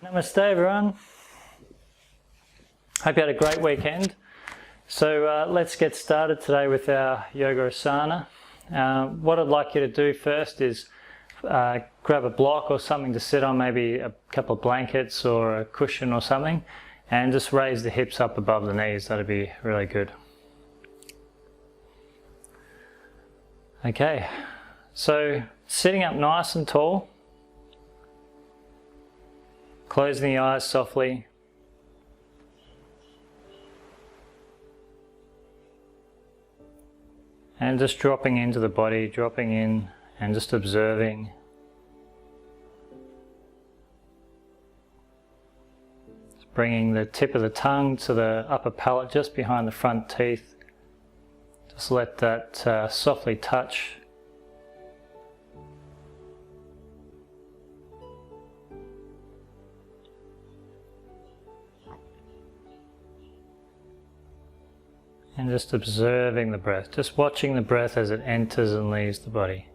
Namaste everyone. Hope you had a great weekend. So let's get started today with our yoga asana. What I'd like you to do first is grab a block or something to sit on, maybe a couple of blankets or a cushion or something, and just raise the hips up above the knees. That'd be really good. Okay, so sitting up nice and tall, closing the eyes softly. And just dropping into the body, dropping in and just observing. Just bringing the tip of the tongue to the upper palate just behind the front teeth. Just let that softly touch. And just observing the breath, just watching the breath as it enters and leaves the body.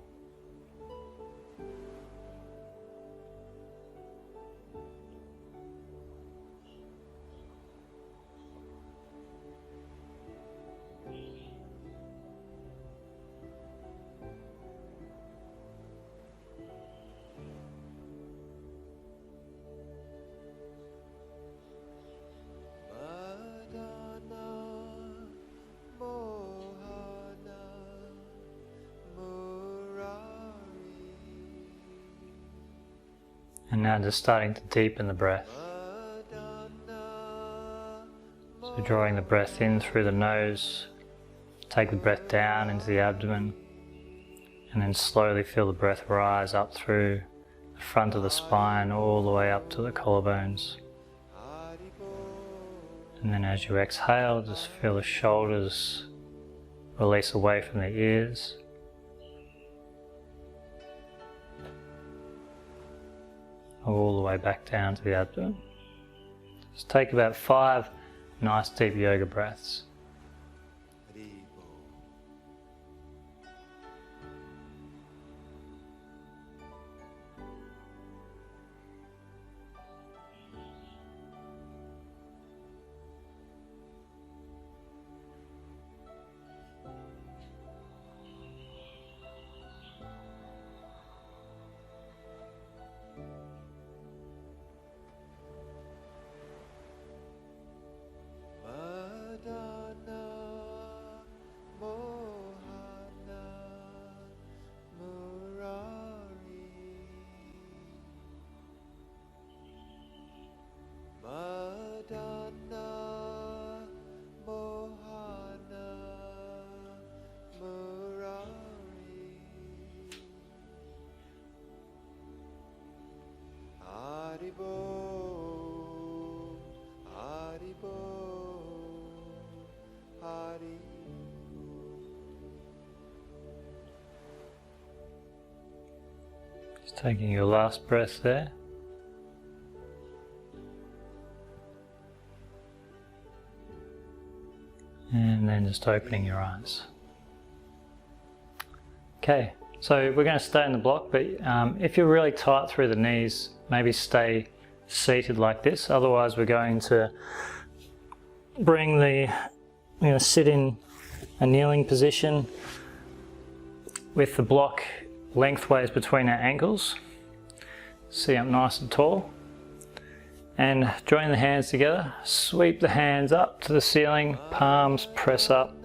And now just starting to deepen the breath. So drawing the breath in through the nose, take the breath down into the abdomen, and then slowly feel the breath rise up through the front of the spine all the way up to the collarbones. And then as you exhale, just feel the shoulders release away from the ears. All the way back down to the abdomen. Just take about 5 nice deep yoga breaths. Just taking your last breath there. And then just opening your eyes. Okay, so we're going to stay in the block, but if you're really tight through the knees, maybe stay seated like this. Otherwise we're going to bring the, we're going to sit in a kneeling position with the block lengthways between our ankles. Sit up nice and tall. And join the hands together, sweep the hands up to the ceiling, palms press up.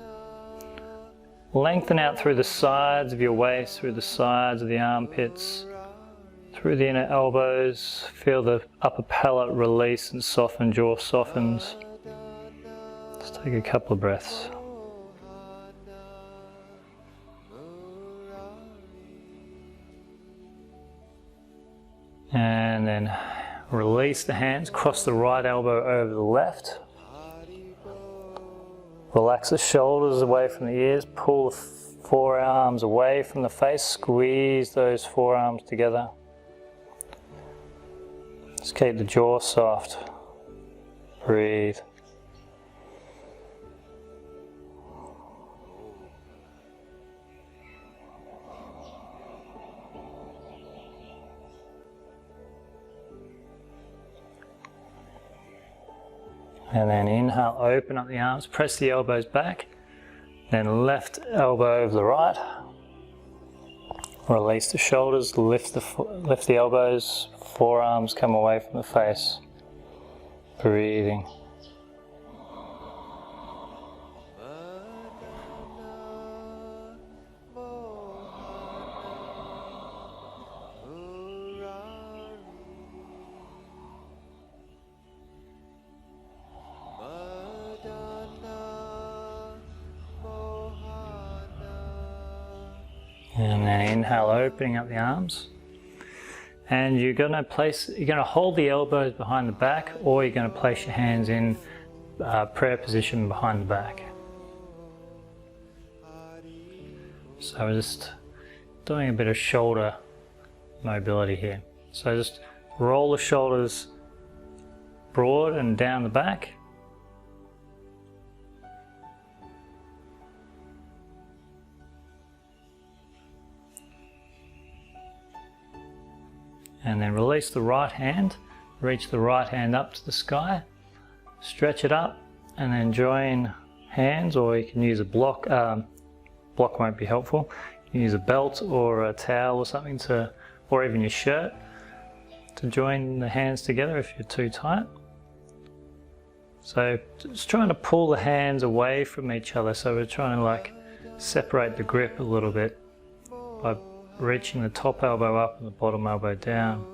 Lengthen out through the sides of your waist, through the sides of the armpits, through the inner elbows. Feel the upper palate release and soften, jaw softens. Just take a couple of breaths. And then release the hands, cross the right elbow over the left. Relax the shoulders away from the ears, pull the forearms away from the face, squeeze those forearms together. Just keep the jaw soft. Breathe. And then inhale, open up the arms, press the elbows back. Then left elbow over the right. Release the shoulders, lift the elbows, forearms come away from the face. Breathing. And then inhale, opening up the arms. And you're going to hold the elbows behind the back, or you're going to place your hands in prayer position behind the back. So we're just doing a bit of shoulder mobility here. So just roll the shoulders broad and down the back. And then release the right hand, reach the right hand up to the sky, stretch it up, and then join hands, or you can use a block. Block won't be helpful. You can use a belt or a towel or something or even your shirt to join the hands together if you're too tight. So just trying to pull the hands away from each other. So we're trying to like separate the grip a little bit by reaching the top elbow up and the bottom elbow down.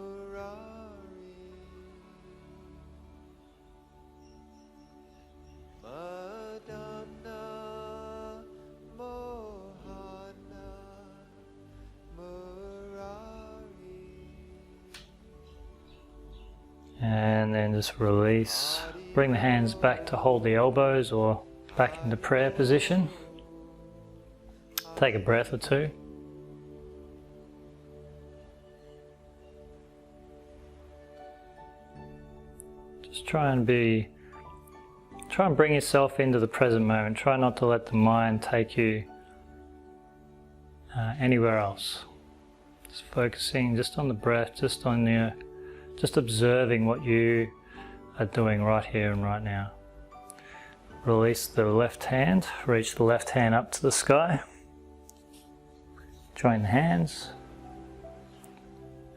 And then just release. Bring the hands back to hold the elbows or back into prayer position. Take a breath or two. Just try and bring yourself into the present moment. Try not to let the mind take you anywhere else. Just focusing just on the breath, just observing what you are doing right here and right now. Release the left hand, reach the left hand up to the sky. Join the hands.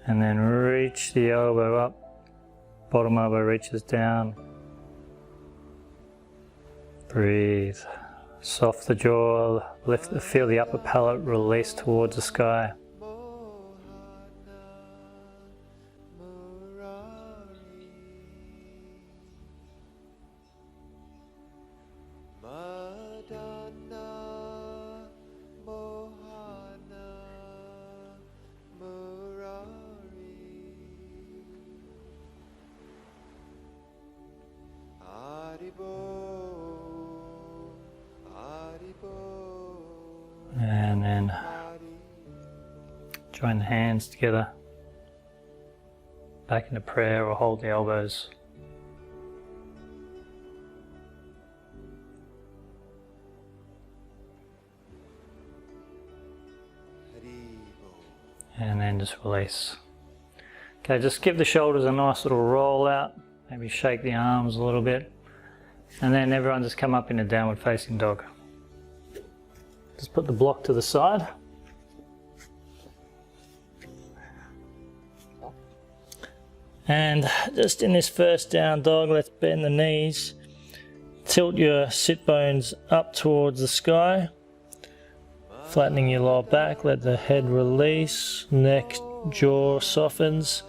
And then reach the elbow up. Bottom elbow reaches down. Breathe. Soft the jaw, feel the upper palate release towards the sky. And then join the hands together back into prayer, or hold the elbows. And then just release. Okay, just give the shoulders a nice little roll out, maybe shake the arms a little bit, and then everyone just come up in a downward facing dog. Just put the block to the side. And just in this first down dog, let's bend the knees. Tilt your sit bones up towards the sky. Flattening your lower back, let the head release, neck, jaw softens.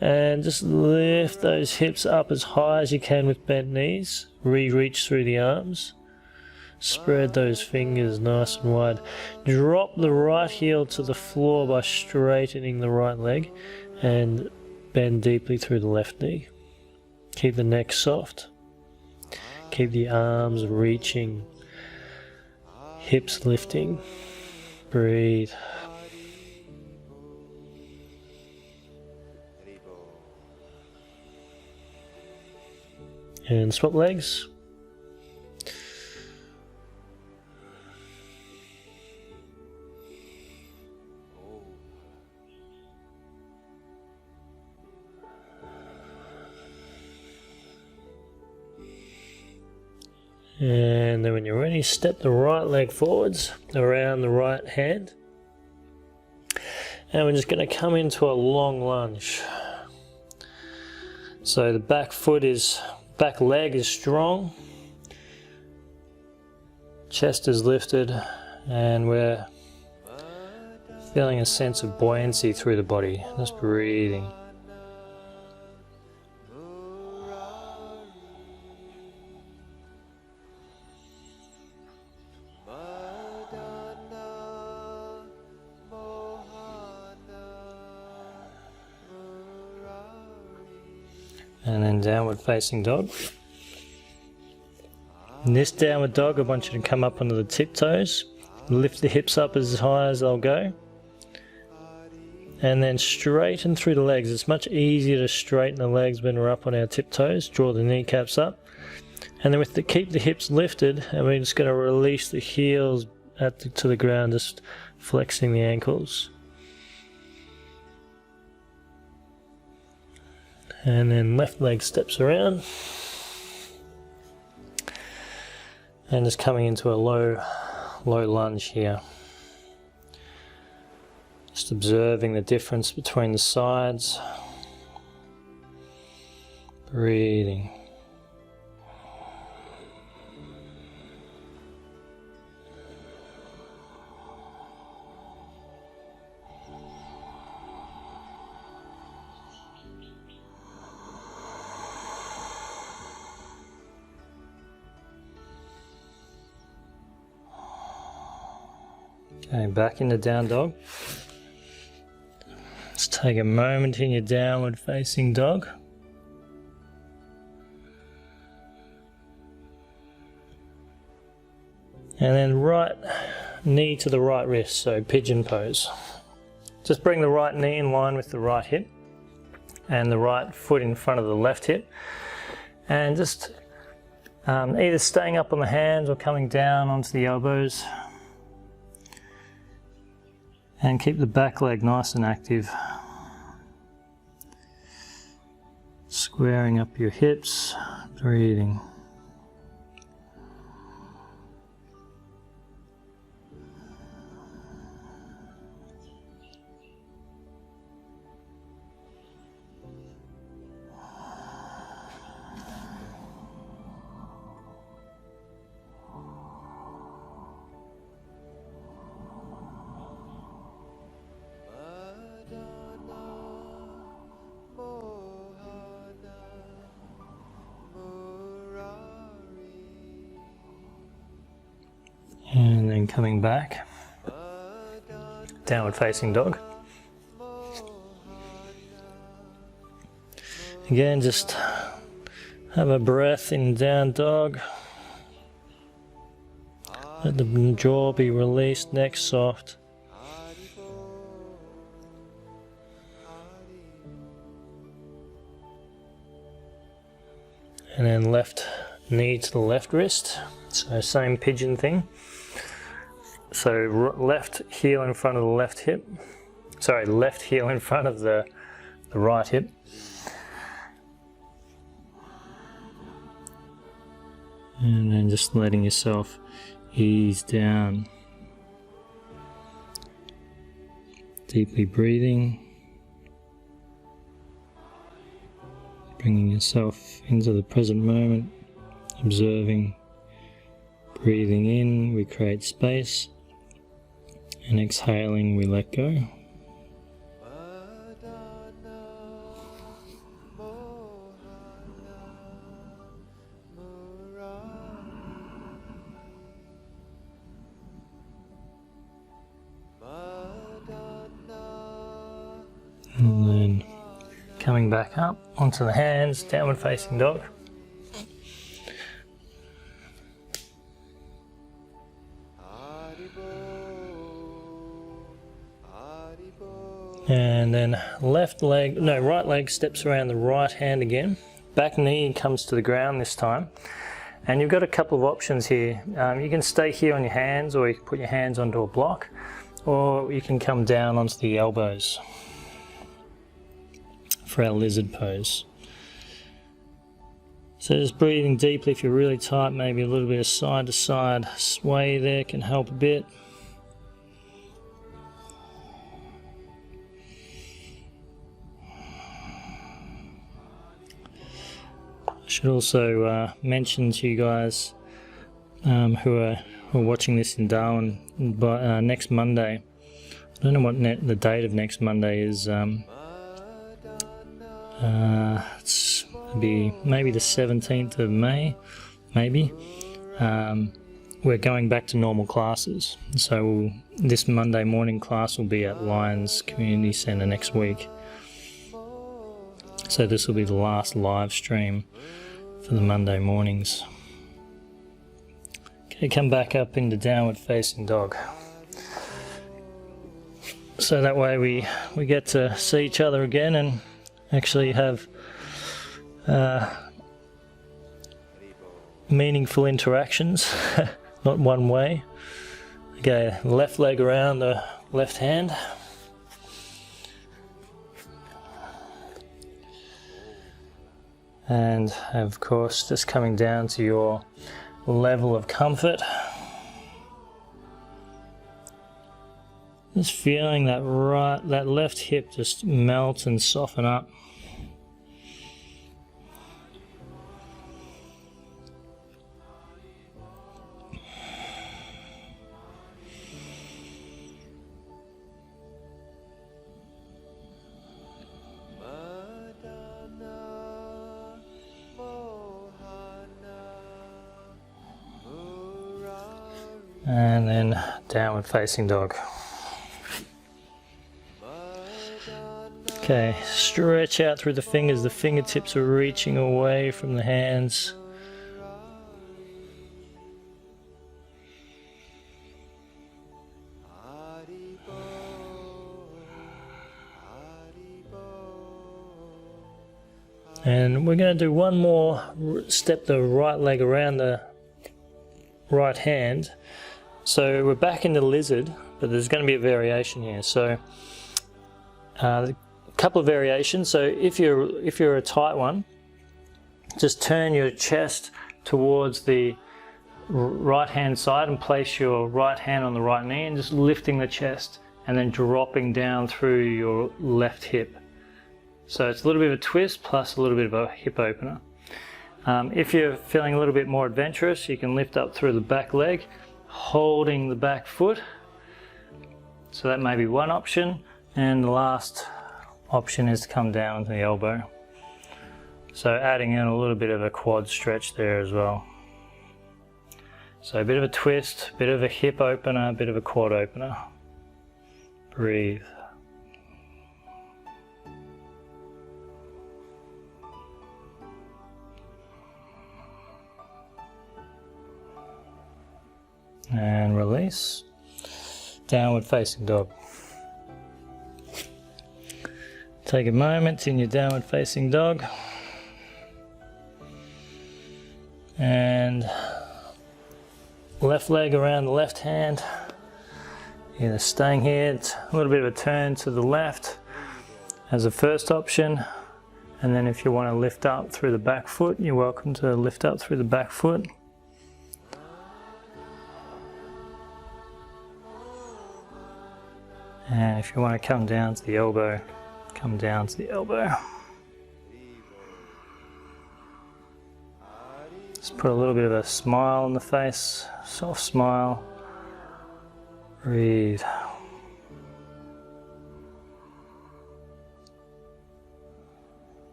And just lift those hips up as high as you can with bent knees. Reach through the arms. Spread those fingers nice and wide. Drop the right heel to the floor by straightening the right leg and bend deeply through the left knee. Keep the neck soft. Keep the arms reaching, hips lifting. Breathe. And swap legs. And then when you're ready, step the right leg forwards around the right hand. And we're just going to come into a long lunge. So the back leg is strong. Chest is lifted, and we're feeling a sense of buoyancy through the body. Just breathing. And then downward facing dog. In this downward dog, I want you to come up onto the tiptoes, lift the hips up as high as they'll go, and then straighten through the legs. It's much easier to straighten the legs when we're up on our tiptoes. Draw the kneecaps up, and then keep the hips lifted, and we're just going to release the heels to the ground, just flexing the ankles. And then left leg steps around. And just coming into a low lunge here. Just observing the difference between the sides. Breathing. Okay, back into down dog. Let's take a moment in your downward facing dog. And then right knee to the right wrist, so pigeon pose. Just bring the right knee in line with the right hip and the right foot in front of the left hip. And just either staying up on the hands or coming down onto the elbows. And keep the back leg nice and active. Squaring up your hips, breathing. And then coming back, downward facing dog. Again, just have a breath in down dog. Let the jaw be released, neck soft. And then left knee to the left wrist. So same pigeon thing. So left heel in front of the left hip. Sorry, left heel in front of the right hip. And then just letting yourself ease down. Deeply breathing. Bringing yourself into the present moment. Observing. Breathing in, we create space. And exhaling, we let go. And then coming back up onto the hands, downward facing dog. And then right leg steps around the right hand again. Back knee comes to the ground this time. And you've got a couple of options here. You can stay here on your hands, or you can put your hands onto a block, or you can come down onto the elbows for our lizard pose. So just breathing deeply. If you're really tight, maybe a little bit of side to side sway there can help a bit. I should also mention to you guys who are watching this in Darwin, by next Monday, I don't know what the date of next Monday is. It's maybe the 17th of May, maybe. We're going back to normal classes, so this Monday morning class will be at Lions Community Centre next week. So this will be the last live stream for the Monday mornings. Okay, come back up into downward facing dog. So that way we get to see each other again and actually have meaningful interactions, not one way. Okay, left leg around the left hand. And of course, just coming down to your level of comfort. Just feeling that left hip just melt and soften up. And then downward facing dog. Okay, stretch out through the fingers. The fingertips are reaching away from the hands. And we're going to do one more, step the right leg around the right hand. So we're back in the lizard, but there's going to be a variation here. So a couple of variations. So if you're a tight one, just turn your chest towards the right hand side and place your right hand on the right knee and just lifting the chest and then dropping down through your left hip. So it's a little bit of a twist plus a little bit of a hip opener. If you're feeling a little bit more adventurous, you can lift up through the back leg, holding the back foot. So that may be one option. And the last option is to come down to the elbow. So adding in a little bit of a quad stretch there as well. So a bit of a twist, a bit of a hip opener, a bit of a quad opener. Breathe. And release. Downward facing dog. Take a moment in your downward facing dog. And left leg around the left hand. Either staying here, it's a little bit of a turn to the left as a first option. And then if you want to lift up through the back foot, you're welcome to lift up through the back foot. And if you want to come down to the elbow, come down to the elbow. Just put a little bit of a smile on the face, soft smile. Breathe.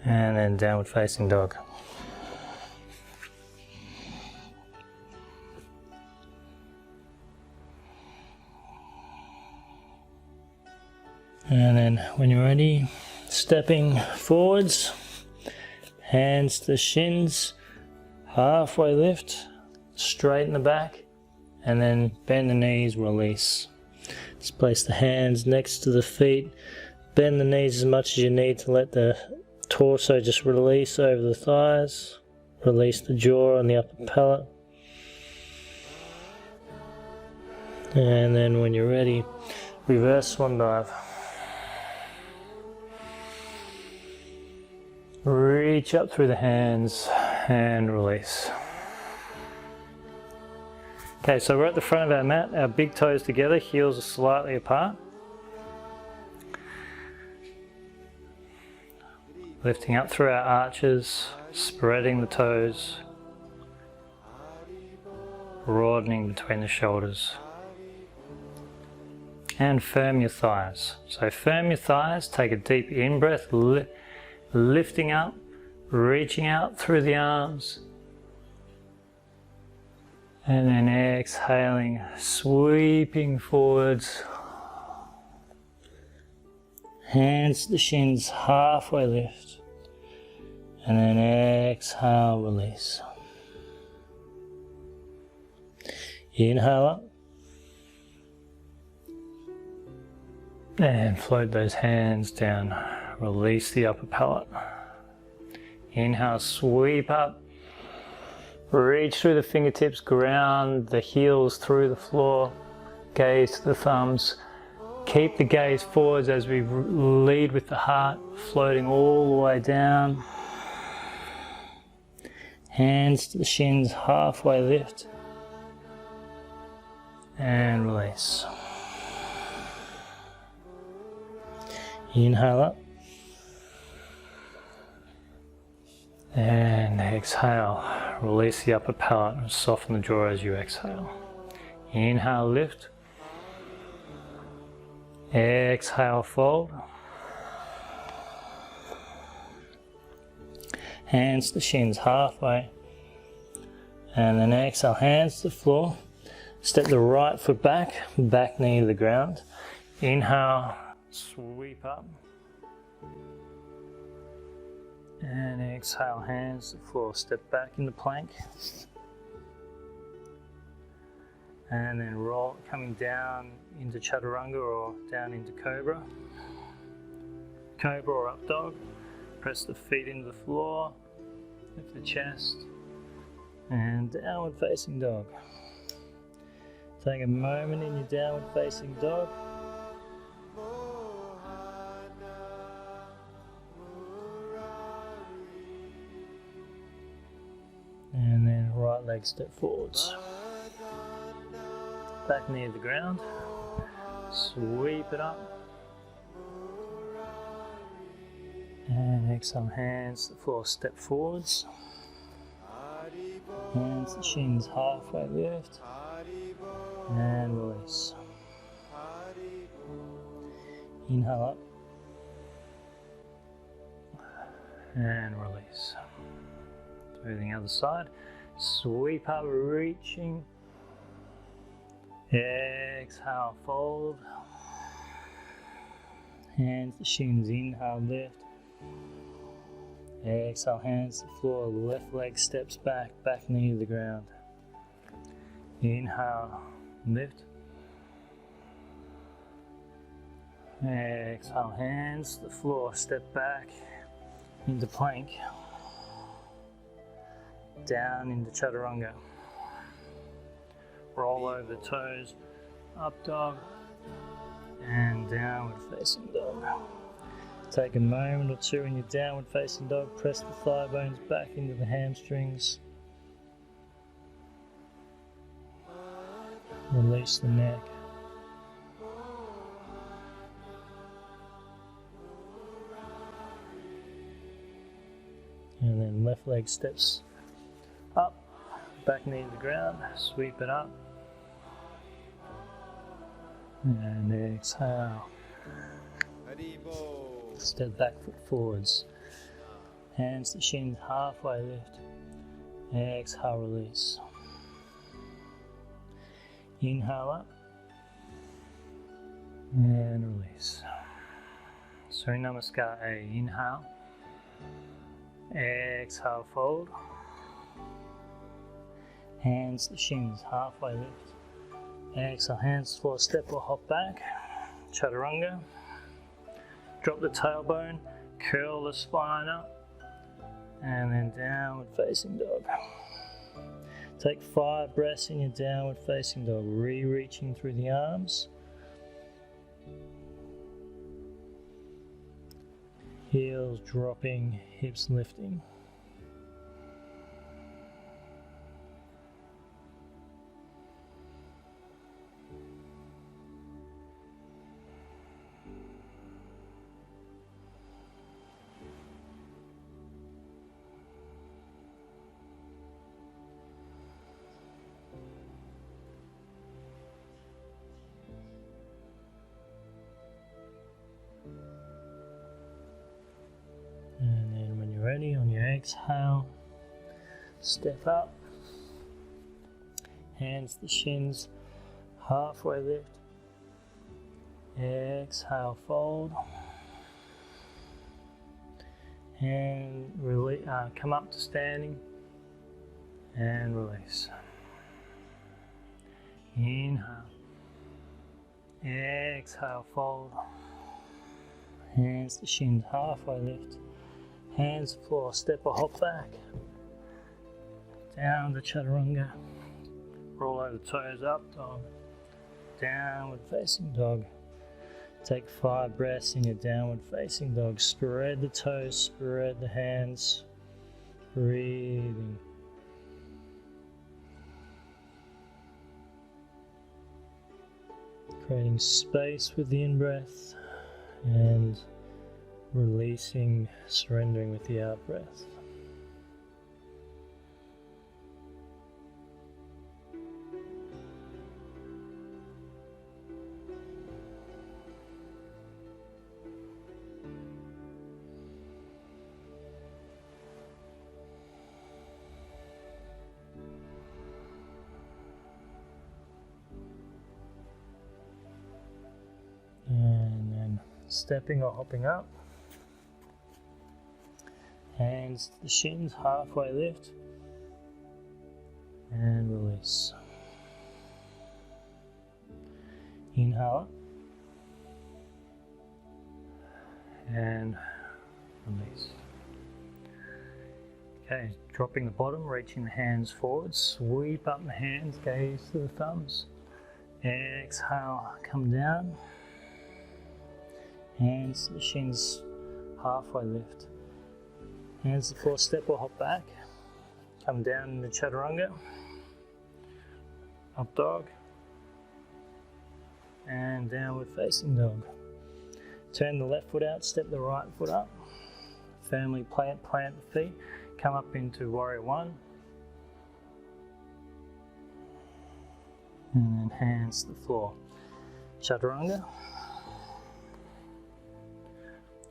And then downward facing dog. And then when you're ready, stepping forwards, hands to shins, halfway lift, straighten the back, and then bend the knees, release. Just place the hands next to the feet, bend the knees as much as you need to let the torso just release over the thighs, release the jaw on the upper palate. And then when you're ready, reverse swan dive. Reach up through the hands and release. Okay, so we're at the front of our mat, our big toes together, heels are slightly apart. Lifting up through our arches, spreading the toes, broadening between the shoulders. And firm your thighs. So firm your thighs, take a deep in-breath, lifting up, reaching out through the arms. And then exhaling, sweeping forwards. Hands to the shins, halfway lift. And then exhale, release. Inhale up. And float those hands down. Release the upper palate. Inhale, sweep up. Reach through the fingertips, ground the heels through the floor. Gaze to the thumbs. Keep the gaze forwards as we lead with the heart, floating all the way down. Hands to the shins, halfway lift. And release. Inhale up. And exhale. Release the upper palate and soften the jaw as you exhale. Inhale, lift. Exhale, fold. Hands to shins halfway. And then exhale, hands to the floor. Step the right foot back, back knee to the ground. Inhale, sweep up. And exhale, hands to the floor. Step back into plank. And then roll, coming down into chaturanga or down into cobra. Cobra or up dog. Press the feet into the floor. Lift the chest. And downward facing dog. Take a moment in your downward facing dog. And then right leg step forwards. Back knee to the ground. Sweep it up. And exhale, hands to the floor, step forwards. Hands to shins, halfway lift. And release. Inhale up. And release. To the other side. Sweep up, reaching. Exhale, fold. Hands to shins, inhale, lift. Exhale, hands to the floor, left leg steps back, back knee to the ground. Inhale, lift. Exhale, hands to the floor, step back into plank. Down into chaturanga. Roll over the toes, up dog, and downward facing dog. Take a moment or two in your downward facing dog, press the thigh bones back into the hamstrings. Release the neck. And then left leg steps up, back knee to the ground, sweep it up. And exhale. Step back foot forwards. Hands to shins, halfway lift. Exhale, release. Inhale up. And release. Surya Namaskar A. Inhale. Exhale, fold. Hands to shins, halfway lift. Exhale, hands to the floor, step or hop back. Chaturanga. Drop the tailbone, curl the spine up, and then downward facing dog. Take 5 breaths in your downward facing dog, reaching through the arms. Heels dropping, hips lifting. And then when you're ready, on your exhale, step up, hands to the shins, halfway lift, exhale, fold, and come up to standing, and release. Inhale, exhale, fold, hands to shins, halfway lift, hands to floor, step or hop back, down to chaturanga, roll over the toes, up dog, downward facing dog. Take 5 breaths in your downward facing dog. Spread the toes, spread the hands, breathing. Creating space with the in-breath and releasing, surrendering with the out-breath. And then stepping or hopping up. Hands to the shins, halfway lift. And release. Inhale up. And release. Okay, dropping the bottom, reaching the hands forward. Sweep up the hands, gaze to the thumbs. Exhale, come down. Hands to the shins, halfway lift. Hands to the floor, step or hop back. Come down into chaturanga. Up dog. And downward facing dog. Turn the left foot out, step the right foot up. Firmly plant the feet. Come up into warrior one. And then hands to the floor. Chaturanga.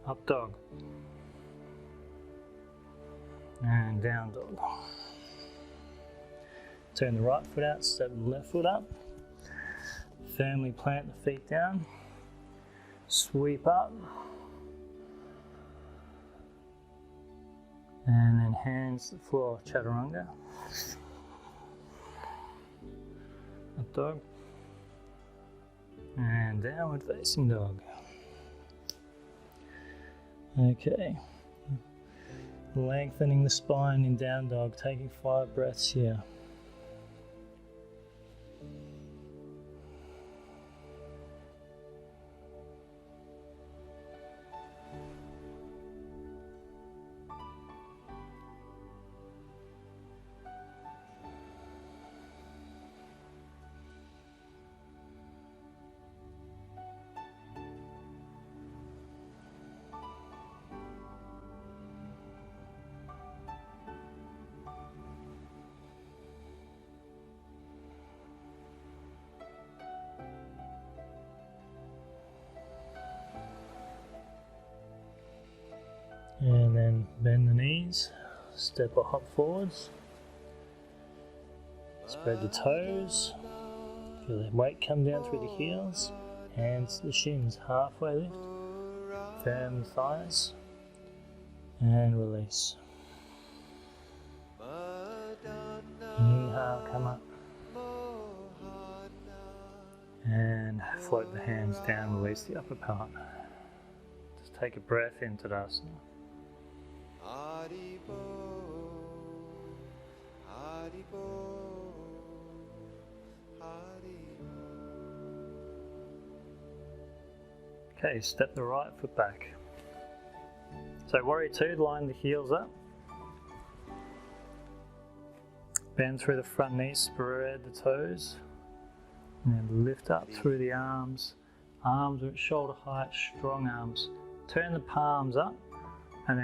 Up dog. And down dog. Turn the right foot out, step the left foot up. Firmly plant the feet down. Sweep up. And then hands to the floor, chaturanga. Up dog. And downward facing dog. Okay. Lengthening the spine in down dog, taking 5 breaths here. And then bend the knees, step or hop forwards, spread the toes, feel the weight come down through the heels, hands to the shins, halfway lift, firm thighs, and release. Inhale, come up, and float the hands down, release the upper part. Just take a breath into Tadasana. Okay, step the right foot back. So warrior 2, line the heels up. Bend through the front knees, spread the toes. And then lift up through the arms. Arms are at shoulder height, strong arms. Turn the palms up and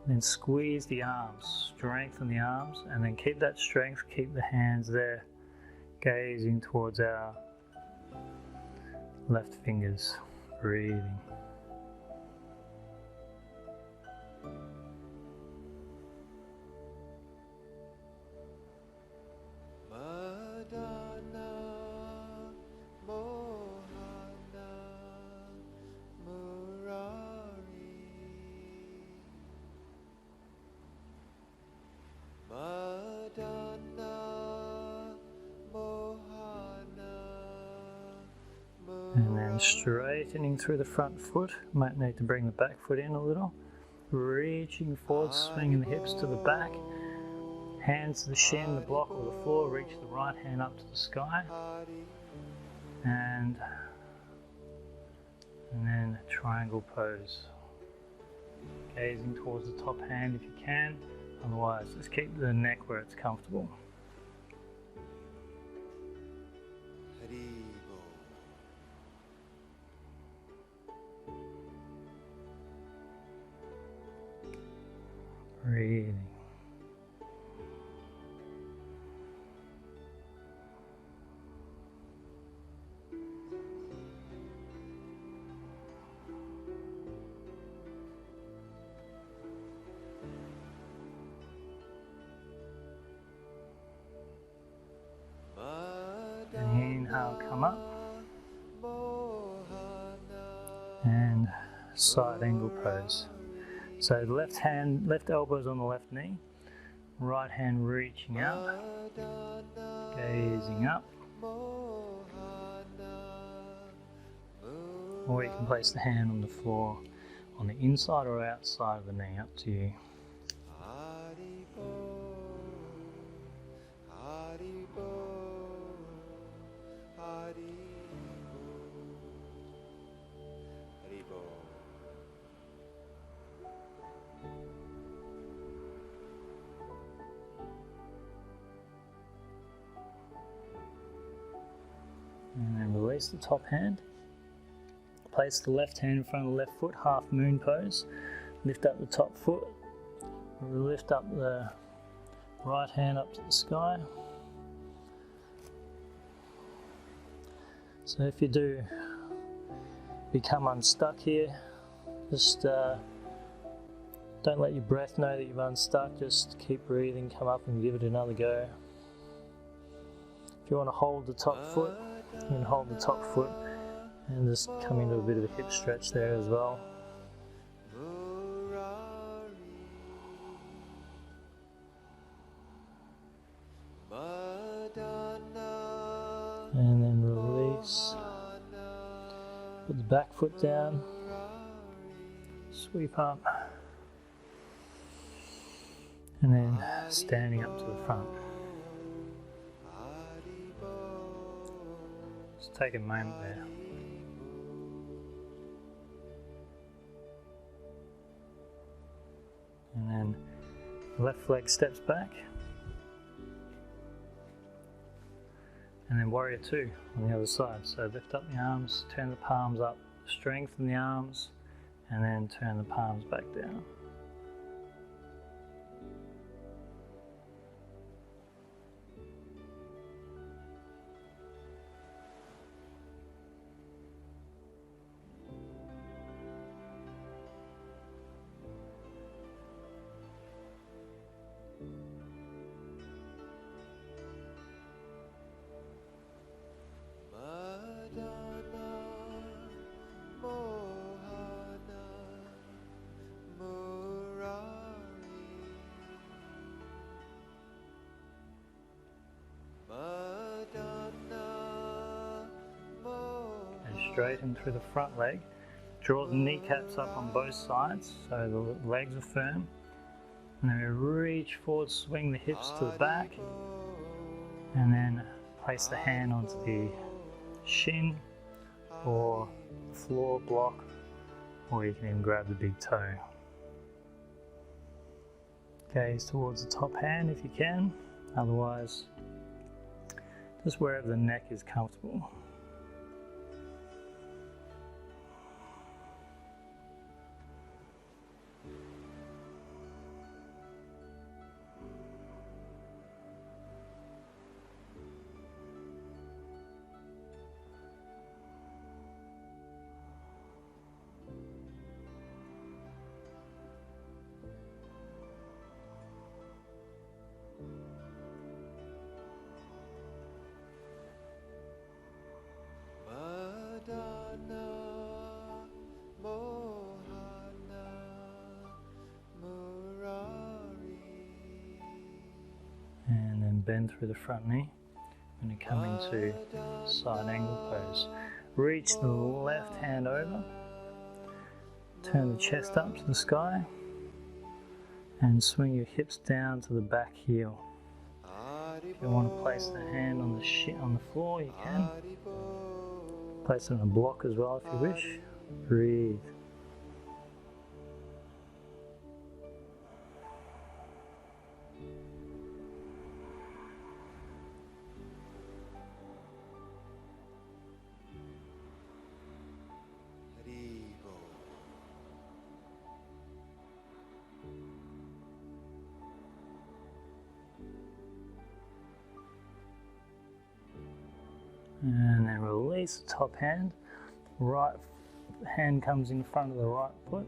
then squeeze the arms, strengthen the arms, and then keep that strength, keep the hands there, gazing towards our left fingers, breathing. And then straightening through the front foot, might need to bring the back foot in a little. Reaching forward, swinging the hips to the back. Hands to the shin, the block or the floor, reach the right hand up to the sky. And then triangle pose. Gazing towards the top hand if you can, otherwise just keep the neck where it's comfortable. Breathing. Inhale, come up. And side angle pose. So the left hand, left elbow's on the left knee, right hand reaching out, gazing up. Or you can place the hand on the floor on the inside or outside of the knee, up to you. And then release the top hand. Place the left hand in front of the left foot, half moon pose. Lift up the top foot. Lift up the right hand up to the sky. So if you do become unstuck here, just don't let your breath know that you've unstuck, just keep breathing, come up and give it another go. If you want to hold the top foot, you can hold the top foot and just come into a bit of a hip stretch there as well. And then release. Put the back foot down. Sweep up. And then standing up to the front. Just take a moment there. And then left leg steps back. And then warrior 2 on the other side. So lift up the arms, turn the palms up, strengthen the arms, and then turn the palms back down. Straighten through the front leg, draw the kneecaps up on both sides so the legs are firm, and then we reach forward, swing the hips to the back, and then place the hand onto the shin or floor block or you can even grab the big toe. Gaze towards the top hand if you can, otherwise just wherever the neck is comfortable. And then bend through the front knee. I'm going to come into side angle pose. Reach the left hand over, turn the chest up to the sky, and swing your hips down to the back heel. If you want to place the hand on the floor, you can. Place it on a block as well if you wish. Breathe. And then release the top hand. Right hand comes in front of the right foot.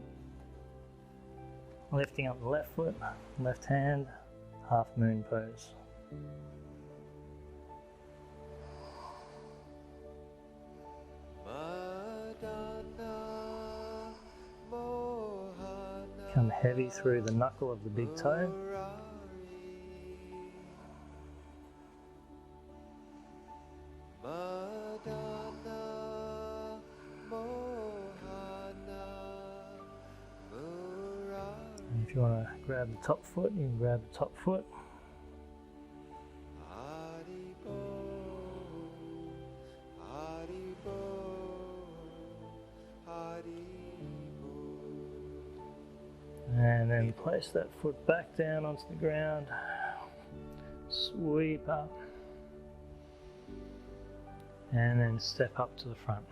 Lifting up the left foot, left hand, half moon pose. Come heavy through the knuckle of the big toe. If you want to grab the top foot, you can grab the top foot. And then place that foot back down onto the ground. Sweep up. And then step up to the front.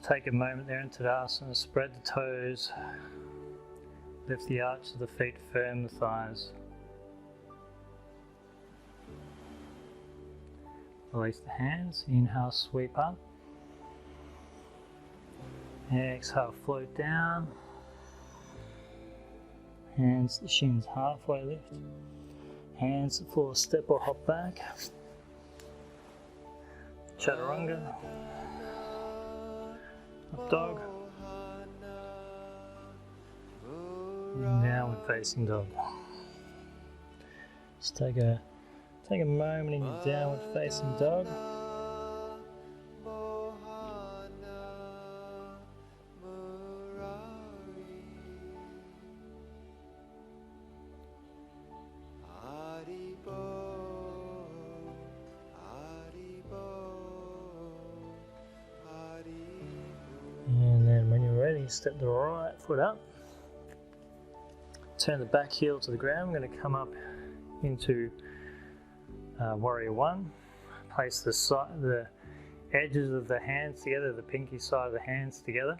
Take a moment there in Tadasana, spread the toes, lift the arch of the feet, firm the thighs. Release the hands, inhale, sweep up. Exhale, float down. Hands to the shins, halfway lift. Hands to the floor, step or hop back. Chaturanga. Up dog. And downward facing dog. Just take a moment in your downward facing dog. And then when you're ready, step the right foot up. Turn the back heel to the ground. I'm going to come up into Warrior One. Place the edges of the hands together, the pinky side of the hands together.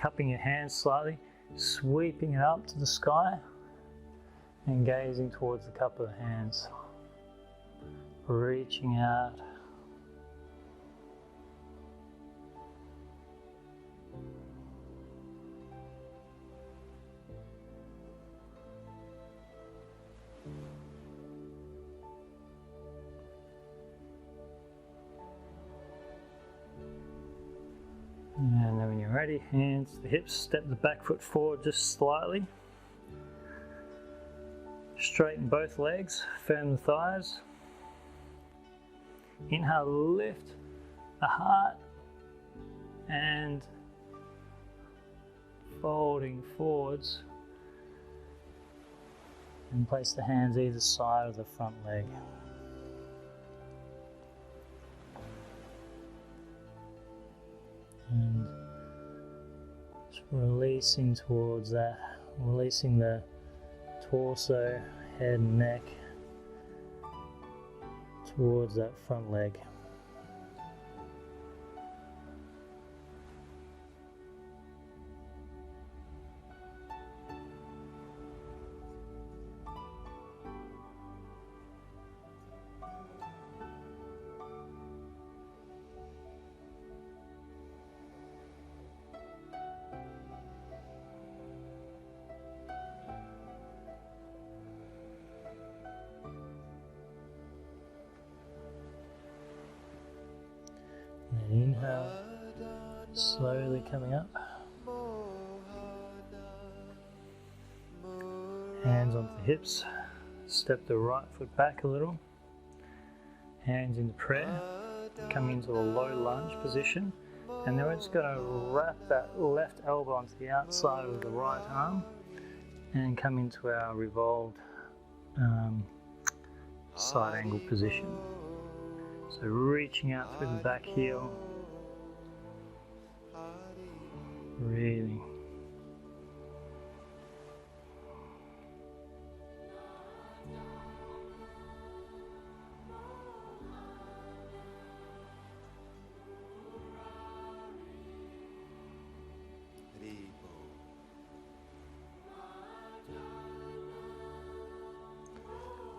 Cupping your hands slightly, sweeping it up to the sky, and gazing towards the cup of the hands. Reaching out. And then when you're ready, hands to the hips, step the back foot forward just slightly. Straighten both legs, firm the thighs. Inhale, lift the heart and folding forwards. And place the hands either side of the front leg. releasing towards that, releasing the torso, head and neck towards that front leg. And inhale, slowly coming up. Hands onto the hips. Step the right foot back a little. Hands into prayer. Come into a low lunge position. And then we're just going to wrap that left elbow onto the outside of the right arm and come into our revolved side angle position. So reaching out through the back heel, breathing.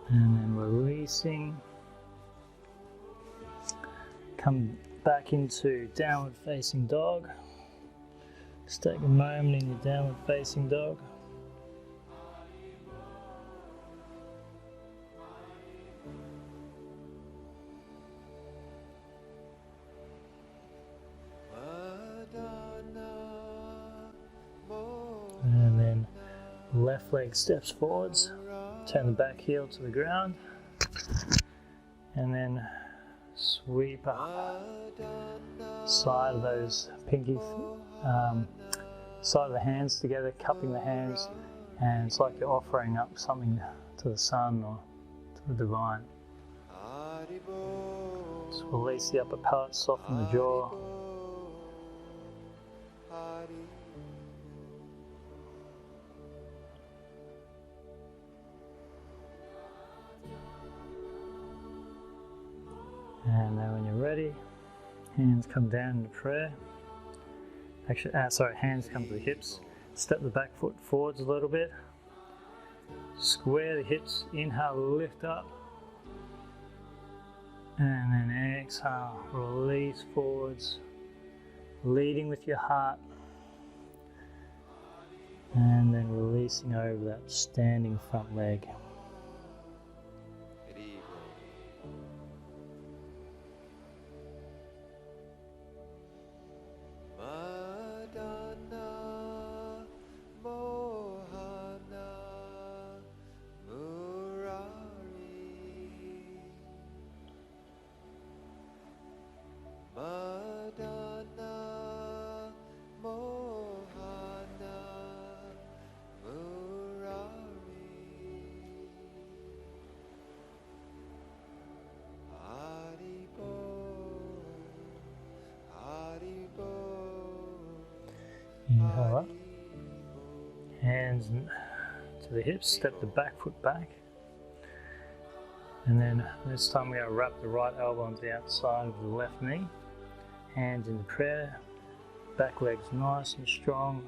And then releasing. Come back into downward facing dog. Just take a moment in your downward facing dog. And then left leg steps forwards. Turn the back heel to the ground. And then sweep up, side of those pinky, side of the hands together, cupping the hands, and it's like you're offering up something to the sun or to the divine. Just release the upper palate, soften the jaw. And then when you're ready, hands come down into prayer. Actually, hands come to the hips. Step the back foot forwards a little bit. Square the hips, inhale, lift up. And then exhale, release forwards. Leading with your heart. And then releasing over that standing front leg. Inhale up, hands to the hips, step the back foot back, and then this time we're going to wrap the right elbow onto the outside of the left knee, hands into prayer, back legs nice and strong.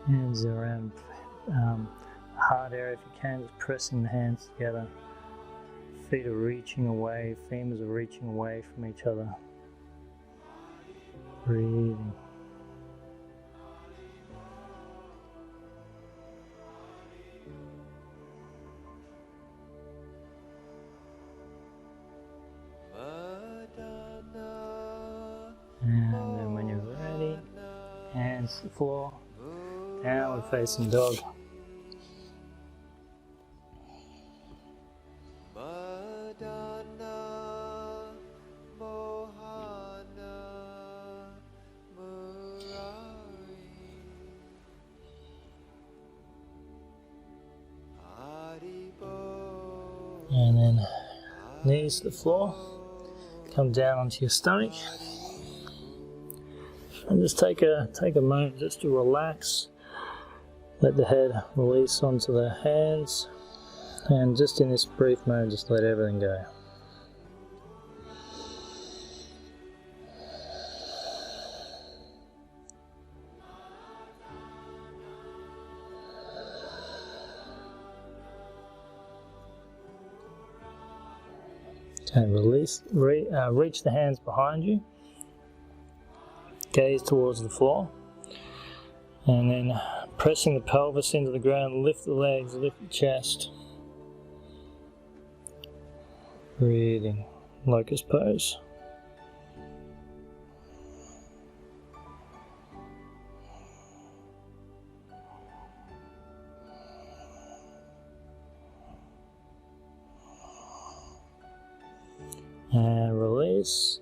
Hands around the heart area if you can, just pressing the hands together. Feet are reaching away, femurs are reaching away from each other. Breathing. And then when you're ready, hands to the floor, downward facing dog. And then knees to the floor, come down onto your stomach. And just take a moment just to relax. Let the head release onto the hands. And just in this brief moment, just let everything go. Okay, reach the hands behind you. Gaze towards the floor. And then pressing the pelvis into the ground, lift the legs, lift the chest. Breathing, locust pose. And release.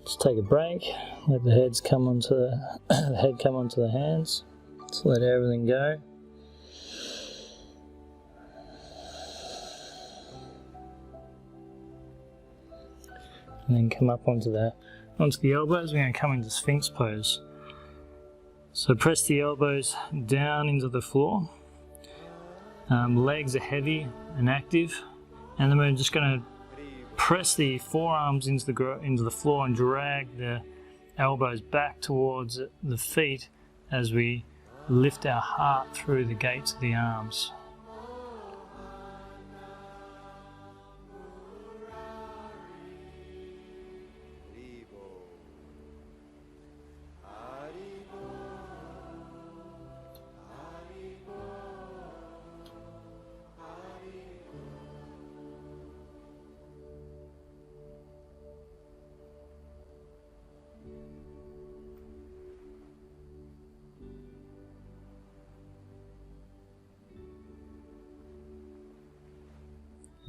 Just take a break. Let the heads come onto the head come onto the hands. Just let everything go. And then come up onto the elbows. We're going to come into Sphinx pose. So press the elbows down into the floor. Legs are heavy and active, and then we're just going to press the forearms into the floor and drag the elbows back towards the feet as we lift our heart through the gates of the arms.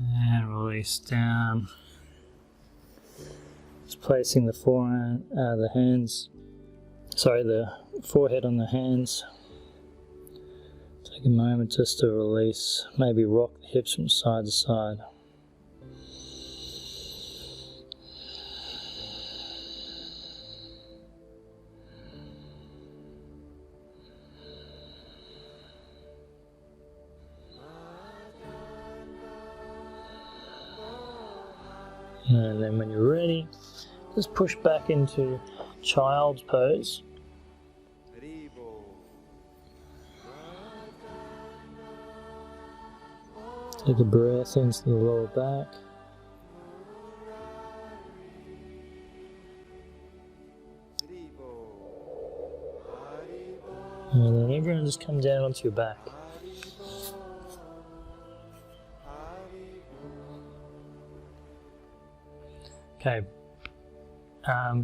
And release down. Just placing the forehead on the hands. Take a moment just to release. Maybe rock the hips from side to side. And then when you're ready, just push back into child's pose. Take a breath into the lower back. And then everyone just come down onto your back. Okay,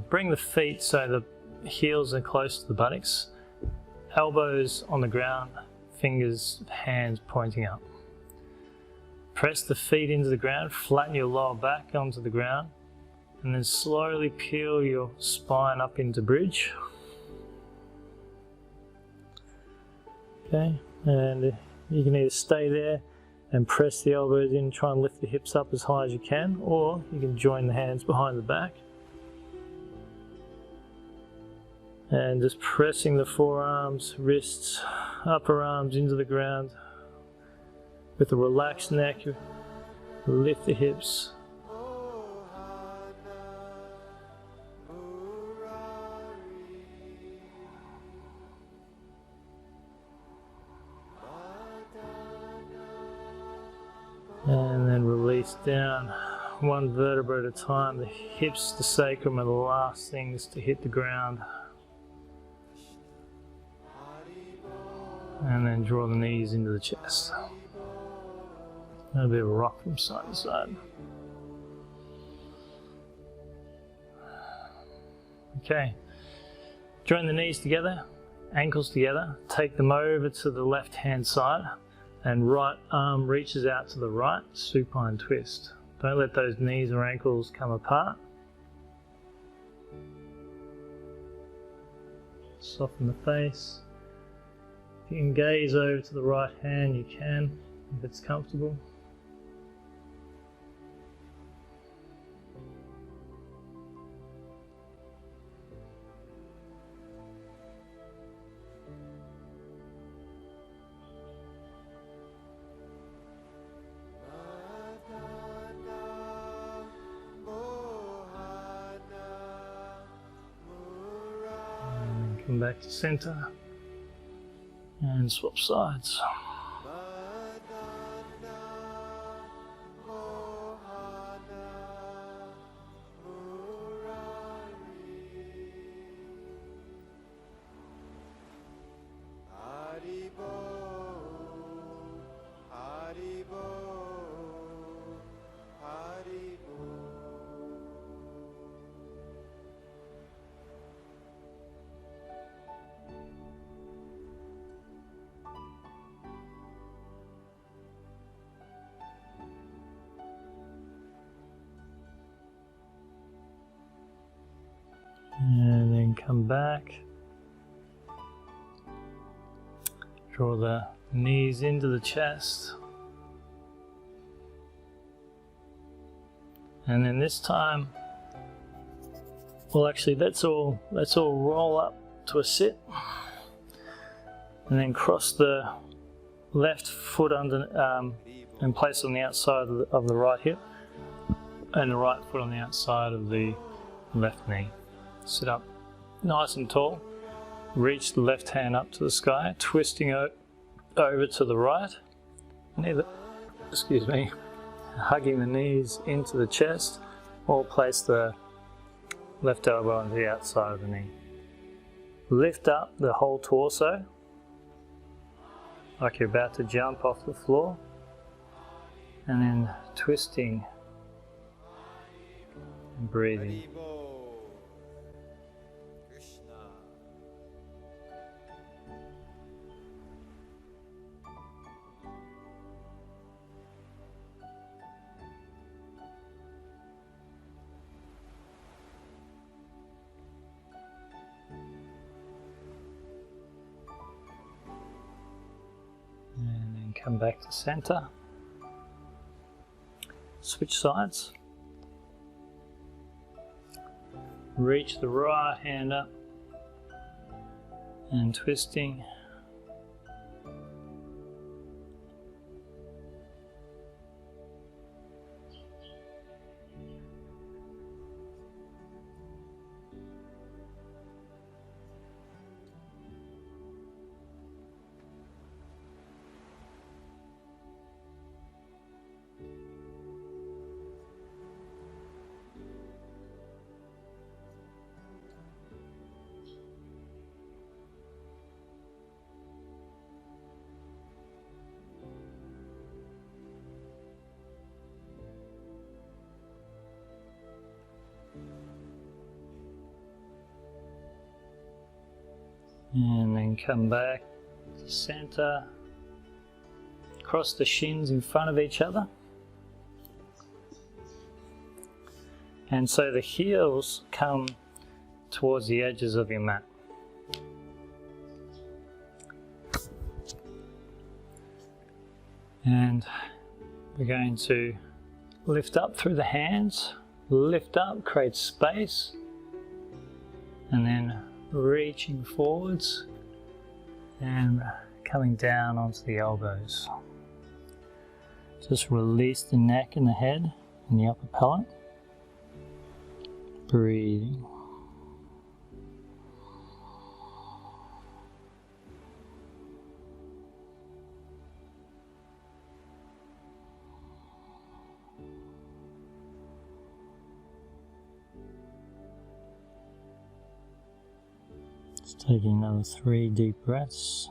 bring the feet so the heels are close to the buttocks, elbows on the ground, fingers, hands pointing up. Press the feet into the ground, flatten your lower back onto the ground, and then slowly peel your spine up into bridge. Okay, and you can either stay there and press the elbows in, try and lift the hips up as high as you can, or you can join the hands behind the back. And just pressing the forearms, wrists, upper arms into the ground. With a relaxed neck, lift the hips. And then release down, one vertebra at a time. The hips, the sacrum are the last things to hit the ground. And then draw the knees into the chest. A bit of a rock from side to side. Okay, join the knees together, ankles together, take them over to the left hand side, and right arm reaches out to the right, supine twist. Don't let those knees or ankles come apart. Soften the face. If you can gaze over to the right hand, you can, if it's comfortable. Come back to center and swap sides. And then come back, draw the knees into the chest, and then this time, well actually let's all roll up to a sit, and then cross the left foot under and place on the outside of the right hip, and the right foot on the outside of the left knee. Sit up nice and tall, reach the left hand up to the sky, twisting over to the right, hugging the knees into the chest, or place the left elbow on the outside of the knee. Lift up the whole torso, like you're about to jump off the floor, and then twisting and breathing. And then come back to center. Switch sides. Reach the right hand up and twisting. And then come back to center, cross the shins in front of each other. And so the heels come towards the edges of your mat. And we're going to lift up through the hands, lift up, create space, and then reaching forwards and coming down onto the elbows. Just release the neck and the head and the upper palate. Breathing. Just taking another 3 deep breaths.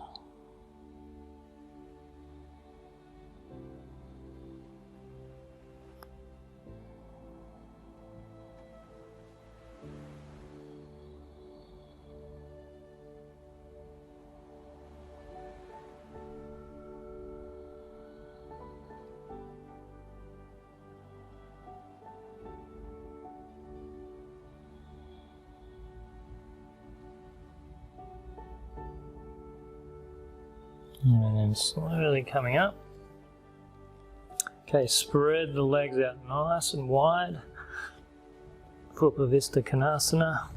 And then slowly coming up. Okay, spread the legs out nice and wide. Upavista Konasana.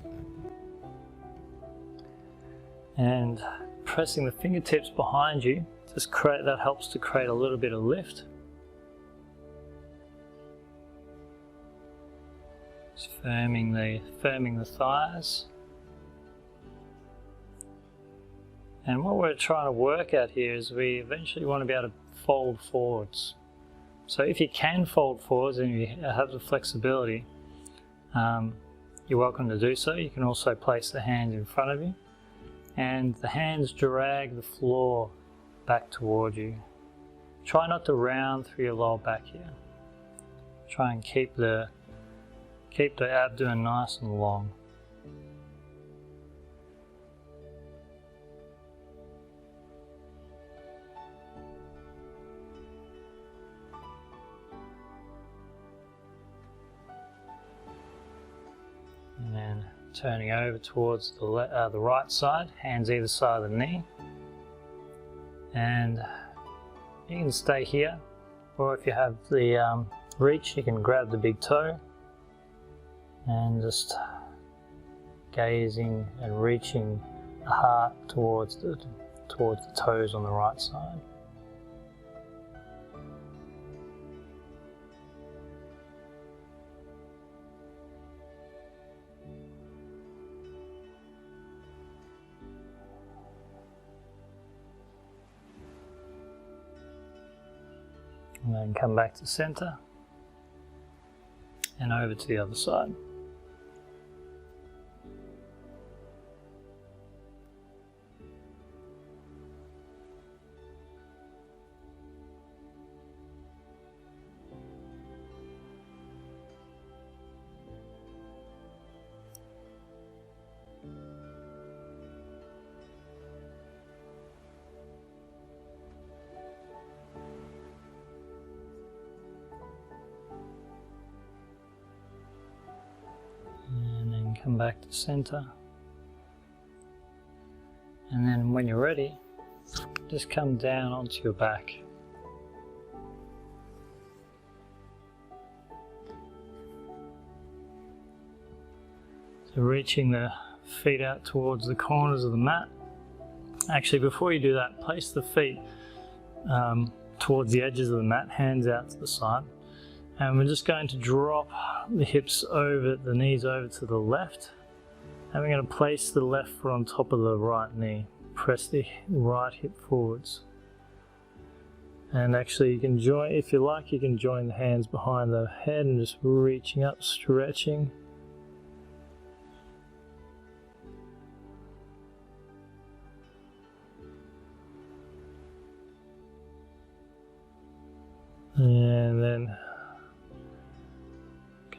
And pressing the fingertips behind you, that helps to create a little bit of lift. Just firming the thighs. And what we're trying to work out here is we eventually want to be able to fold forwards. So if you can fold forwards and you have the flexibility, you're welcome to do so. You can also place the hands in front of you, and the hands drag the floor back toward you. Try not to round through your lower back here. Try and keep the abdomen nice and long. And then turning over towards the right side, hands either side of the knee. And you can stay here, or if you have the reach, you can grab the big toe and just gazing and reaching the heart towards the toes on the right side. And then come back to center and over to the other side. Come back to center, and then when you're ready, just come down onto your back. So reaching the feet out towards the corners of the mat. Actually, before you do that, place the feet towards the edges of the mat, hands out to the side. And we're just going to drop the hips over, the knees over to the left. And we're going to place the left foot on top of the right knee. Press the right hip forwards. And actually you can join, if you like, you can join the hands behind the head and just reaching up, stretching. And then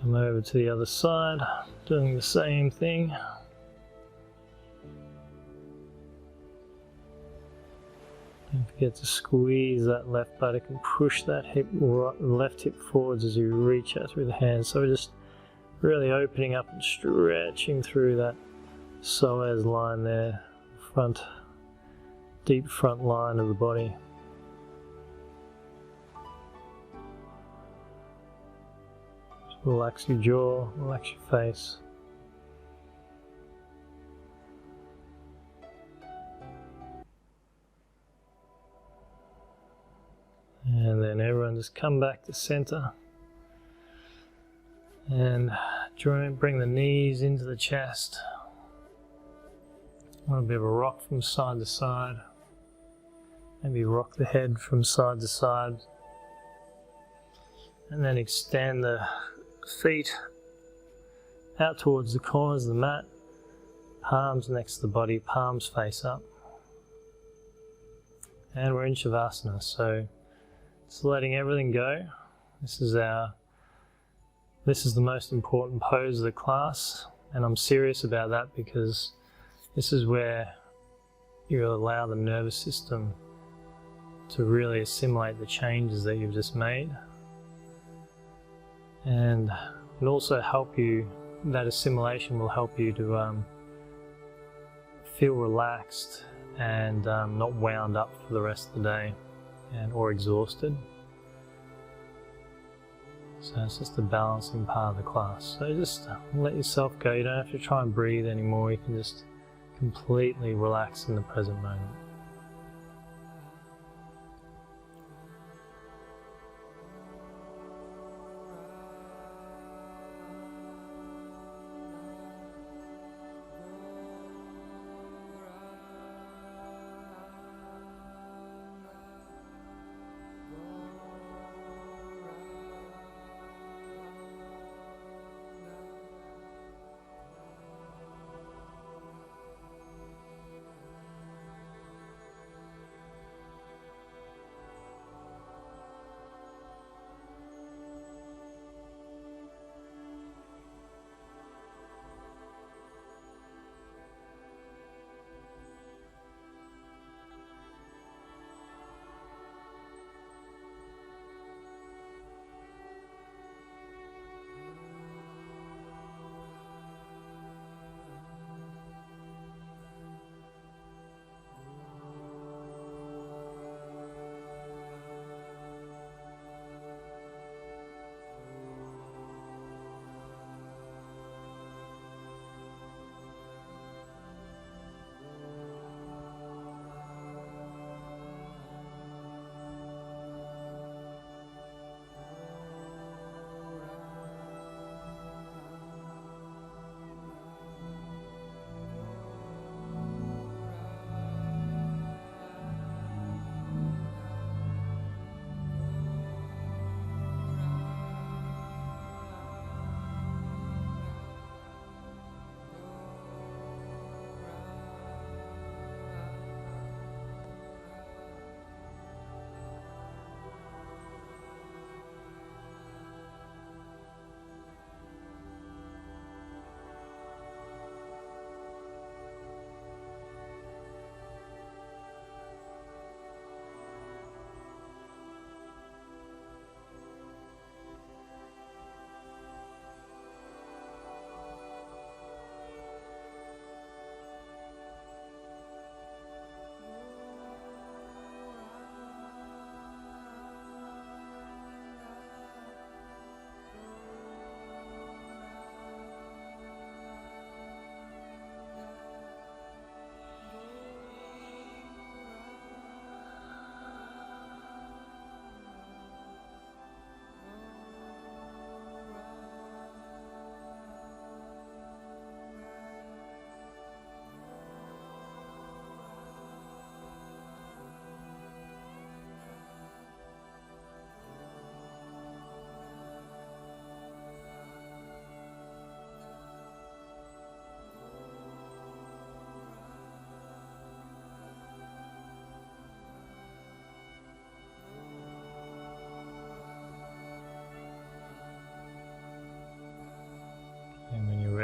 come over to the other side, doing the same thing. Don't forget to squeeze that left buttock and push that left hip forwards as you reach out through the hands. So we're just really opening up and stretching through that psoas line there, deep front line of the body. Relax your jaw, relax your face. And then everyone just come back to center. And bring the knees into the chest. A little bit of a rock from side to side. Maybe rock the head from side to side. And then extend the feet out towards the corners of the mat, palms next to the body, palms face up. And we're in Shavasana, so just letting everything go. This is the most important pose of the class, and I'm serious about that because this is where you allow the nervous system to really assimilate the changes that you've just made. And it'll also help you, that assimilation will help you to feel relaxed and not wound up for the rest of the day or exhausted. So it's just a balancing part of the class. So just let yourself go. You don't have to try and breathe anymore. You can just completely relax in the present moment.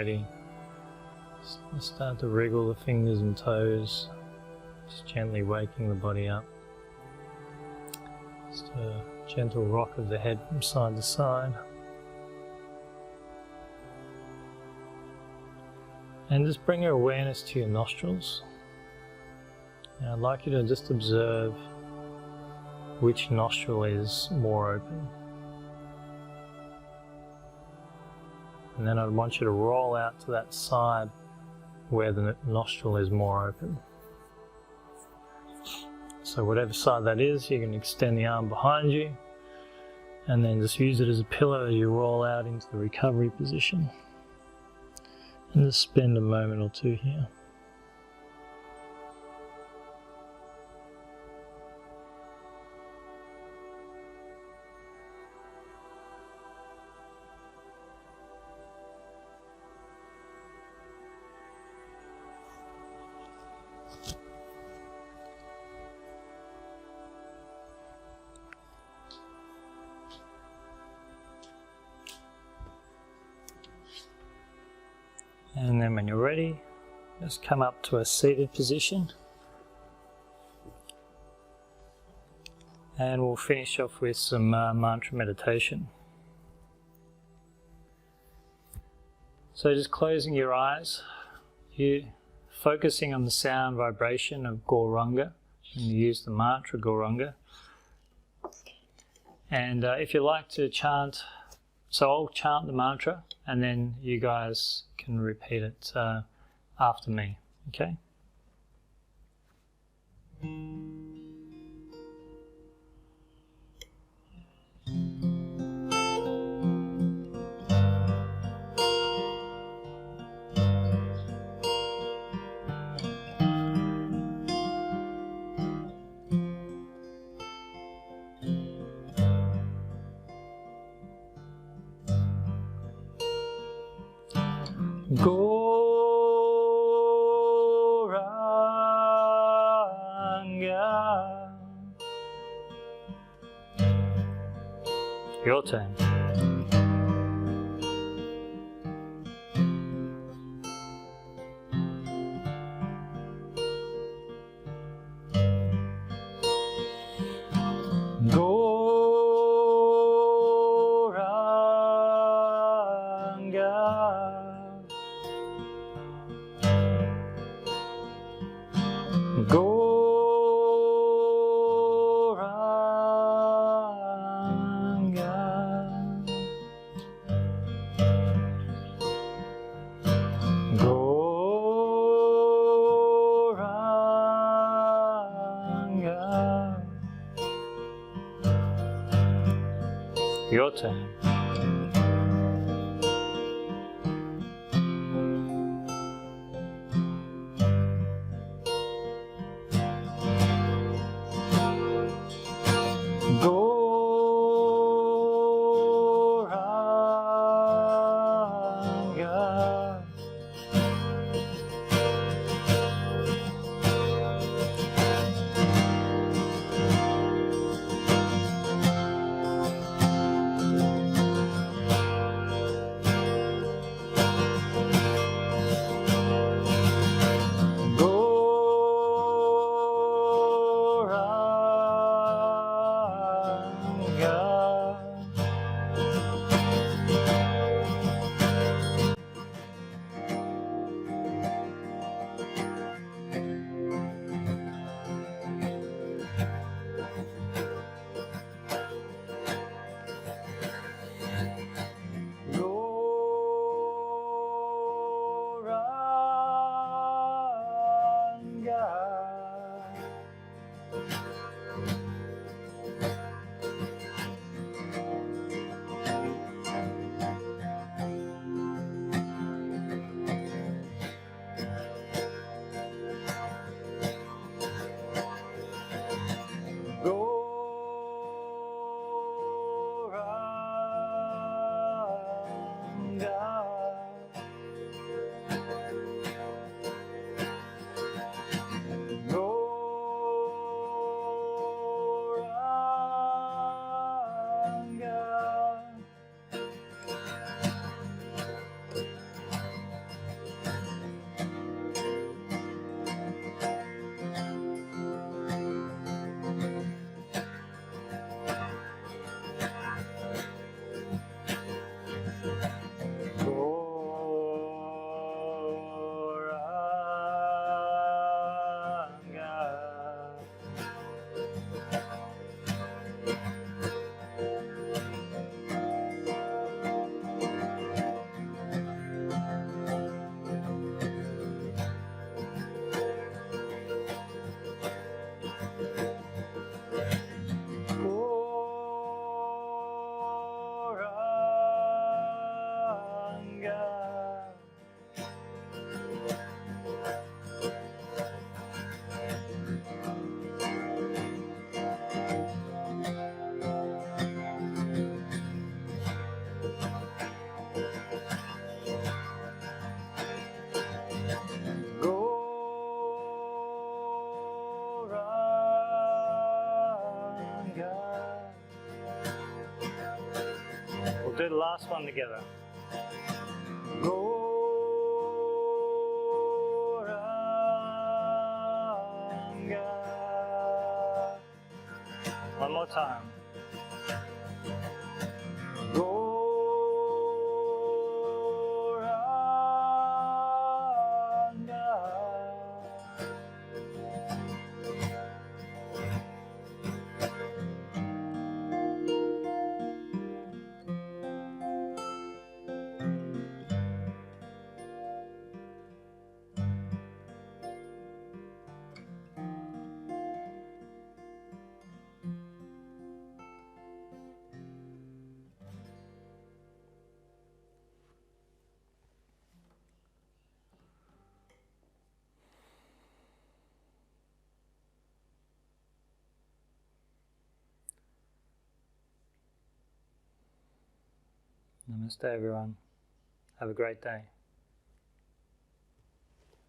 ready, start to wriggle the fingers and toes, just gently waking the body up. Just a gentle rock of the head from side to side. And just bring your awareness to your nostrils. And I'd like you to just observe which nostril is more open. And then I'd want you to roll out to that side where the nostril is more open. So whatever side that is, you can extend the arm behind you and then just use it as a pillow as you roll out into the recovery position. And just spend a moment or two here. And then when you're ready, just come up to a seated position. And we'll finish off with some mantra meditation. So just closing your eyes, you focusing on the sound vibration of Gauranga, and you use the mantra Gauranga. And if you like to chant, so I'll chant the mantra and then you guys can repeat it after me, okay? Gauranga. Your turn. Your turn. Gauranga. one together. Gauranga. One more time. Namaste everyone. Have a great day.